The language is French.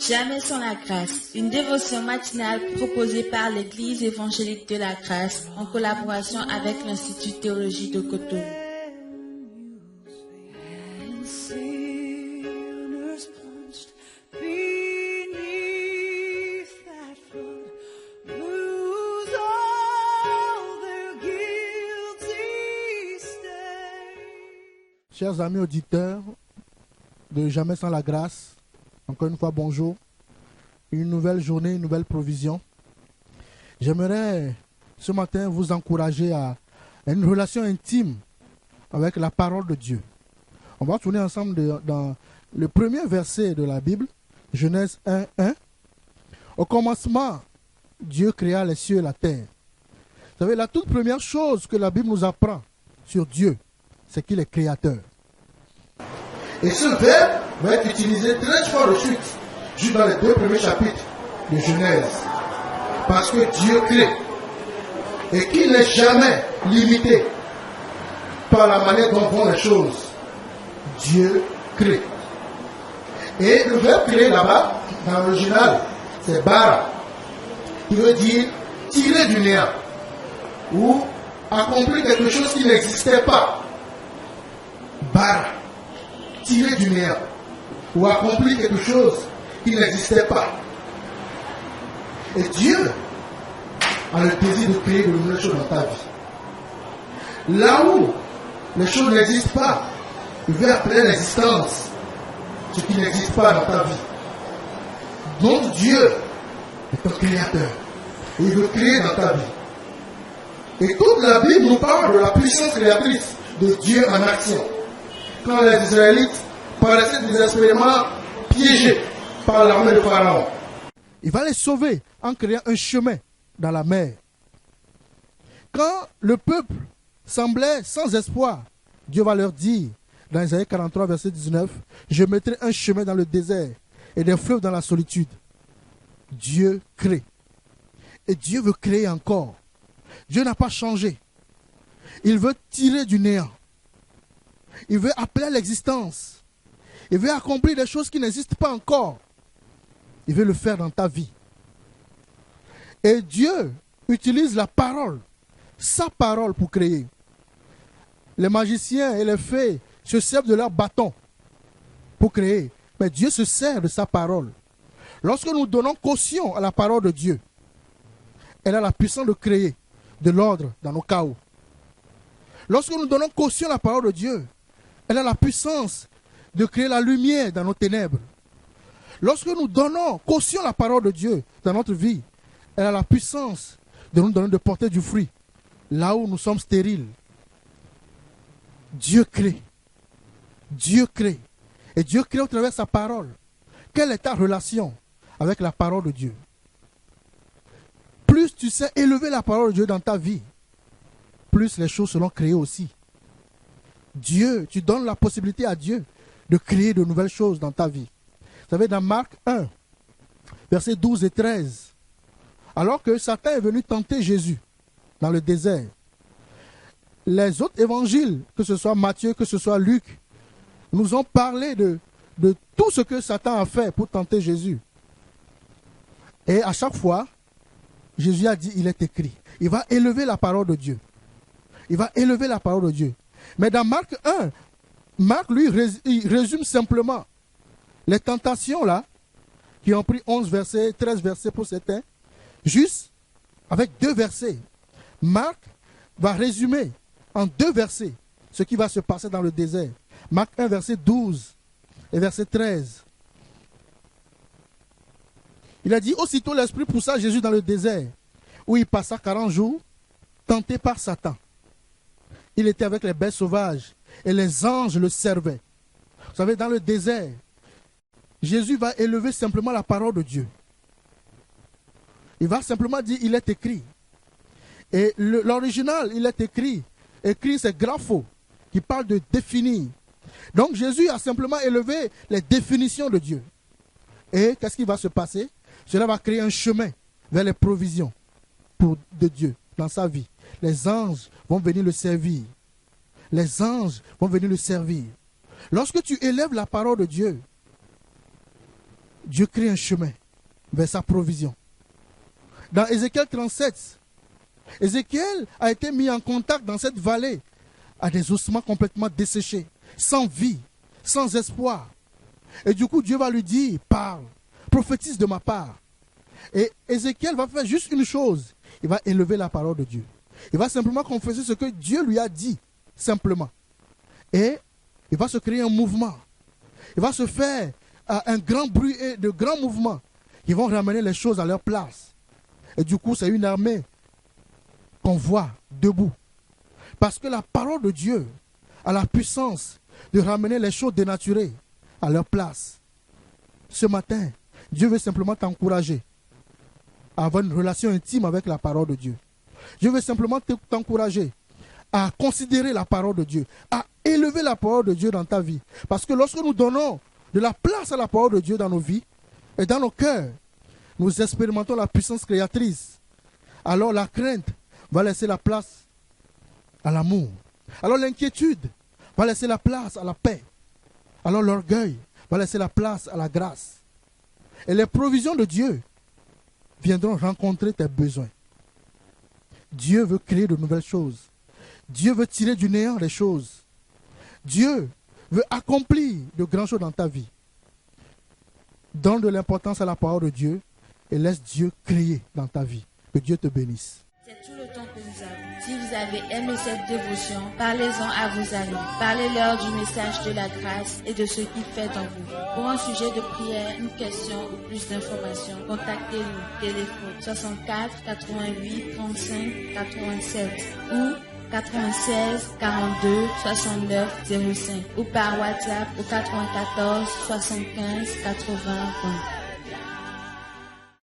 Jamais sans la grâce, une dévotion matinale proposée par l'Église évangélique de la grâce en collaboration avec l'Institut de théologie de Cotonou. Chers amis auditeurs de Jamais sans la grâce, encore une fois bonjour. Une nouvelle journée, une nouvelle provision. J'aimerais ce matin vous encourager à une relation intime avec la parole de Dieu. On va tourner ensemble dans le premier verset de la Bible, Genèse 1:1. Au commencement, Dieu créa les cieux et la terre. Vous savez, la toute première chose que la Bible nous apprend sur Dieu, c'est qu'il est créateur. Et ce verbe va être utilisé 13 fois de suite, juste dans les 2 premiers chapitres de Genèse. Parce que Dieu crée. Et qu'il n'est jamais limité par la manière dont vont les choses. Dieu crée. Et le verbe créer là-bas, dans l'original, c'est bara. Il veut dire tirer du néant. Ou accomplir quelque chose qui n'existait pas. Bara. Tirer du néant. Ou accomplir quelque chose qui n'existait pas. Et Dieu a le désir de créer de nouvelles choses dans ta vie. Là où les choses n'existent pas, il veut appeler l'existence ce qui n'existe pas dans ta vie. Donc Dieu est un créateur. Et il veut créer dans ta vie. Et toute la Bible nous parle de la puissance créatrice de Dieu en action. Quand les Israélites paraissaient désespérément piégés par l'armée de Pharaon, il va les sauver en créant un chemin dans la mer. Quand le peuple semblait sans espoir, Dieu va leur dire, dans Isaïe 43, verset 19, « Je mettrai un chemin dans le désert et des fleuves dans la solitude. » Dieu crée. Et Dieu veut créer encore. Dieu n'a pas changé. Il veut tirer du néant. Il veut appeler l'existence. Il veut accomplir des choses qui n'existent pas encore. Il veut le faire dans ta vie. Et Dieu utilise la parole, sa parole pour créer. Les magiciens et les fées se servent de leur bâton pour créer. Mais Dieu se sert de sa parole. Lorsque nous donnons caution à la parole de Dieu, elle a la puissance de créer de l'ordre dans nos chaos. Lorsque nous donnons caution à la parole de Dieu, elle a la puissance de créer la lumière dans nos ténèbres. Lorsque nous donnons caution à la parole de Dieu dans notre vie, elle a la puissance de nous donner de porter du fruit là où nous sommes stériles. Dieu crée. Dieu crée. Et Dieu crée au travers de sa parole. Quelle est ta relation avec la parole de Dieu? Plus tu sais élever la parole de Dieu dans ta vie, plus les choses seront créées aussi. Dieu, tu donnes la possibilité à Dieu de créer de nouvelles choses dans ta vie. Vous savez, dans Marc 1, versets 12 et 13, alors que Satan est venu tenter Jésus dans le désert, les autres évangiles, que ce soit Matthieu, que ce soit Luc, nous ont parlé de tout ce que Satan a fait pour tenter Jésus. Et à chaque fois, Jésus a dit, il est écrit. Il va élever la parole de Dieu. Il va élever la parole de Dieu. Mais dans Marc 1, Marc, lui, il résume simplement les tentations là, qui ont pris 11 versets, 13 versets pour certains, juste avec 2 versets. Marc va résumer en 2 versets ce qui va se passer dans le désert. Marc 1, verset 12 et verset 13. Il a dit, aussitôt l'Esprit poussa Jésus dans le désert, où il passa 40 jours, tenté par Satan. Il était avec les bêtes sauvages et les anges le servaient. Vous savez, dans le désert, Jésus va élever simplement la parole de Dieu. Il va simplement dire, il est écrit. Et l'original, il est écrit. Écrit, c'est grapho, qui parle de définir. Donc Jésus a simplement élevé les définitions de Dieu. Et qu'est-ce qui va se passer? Cela va créer un chemin vers les provisions de Dieu dans sa vie. Les anges vont venir le servir. Les anges vont venir le servir. Lorsque tu élèves la parole de Dieu, Dieu crée un chemin vers sa provision. Dans Ézéchiel 37, Ézéchiel a été mis en contact dans cette vallée à des ossements complètement desséchés, sans vie, sans espoir. Et du coup, Dieu va lui dire, parle, prophétise de ma part. Et Ézéchiel va faire juste une chose, il va élever la parole de Dieu. Il va simplement confesser ce que Dieu lui a dit, simplement. Et il va se créer un mouvement. Il va se faire un grand bruit et de grands mouvements qui vont ramener les choses à leur place. Et du coup, c'est une armée qu'on voit debout. Parce que la parole de Dieu a la puissance de ramener les choses dénaturées à leur place. Ce matin, Dieu veut simplement t'encourager à avoir une relation intime avec la parole de Dieu. Je veux simplement t'encourager à considérer la parole de Dieu, à élever la parole de Dieu dans ta vie. Parce que lorsque nous donnons de la place à la parole de Dieu dans nos vies et dans nos cœurs, nous expérimentons la puissance créatrice. Alors la crainte va laisser la place à l'amour. Alors l'inquiétude va laisser la place à la paix. Alors l'orgueil va laisser la place à la grâce. Et les provisions de Dieu viendront rencontrer tes besoins. Dieu veut créer de nouvelles choses. Dieu veut tirer du néant les choses. Dieu veut accomplir de grandes choses dans ta vie. Donne de l'importance à la parole de Dieu et laisse Dieu créer dans ta vie. Que Dieu te bénisse. C'est tout le temps que nous avons. Si vous avez aimé cette dévotion, parlez-en à vos amis. Parlez-leur du message de la grâce et de ce qu'il fait en vous. Pour un sujet de prière, une question ou plus d'informations, contactez-nous. Téléphone 64 88 35 87 ou 96 42 69 05 ou par WhatsApp au 94 75 80 20.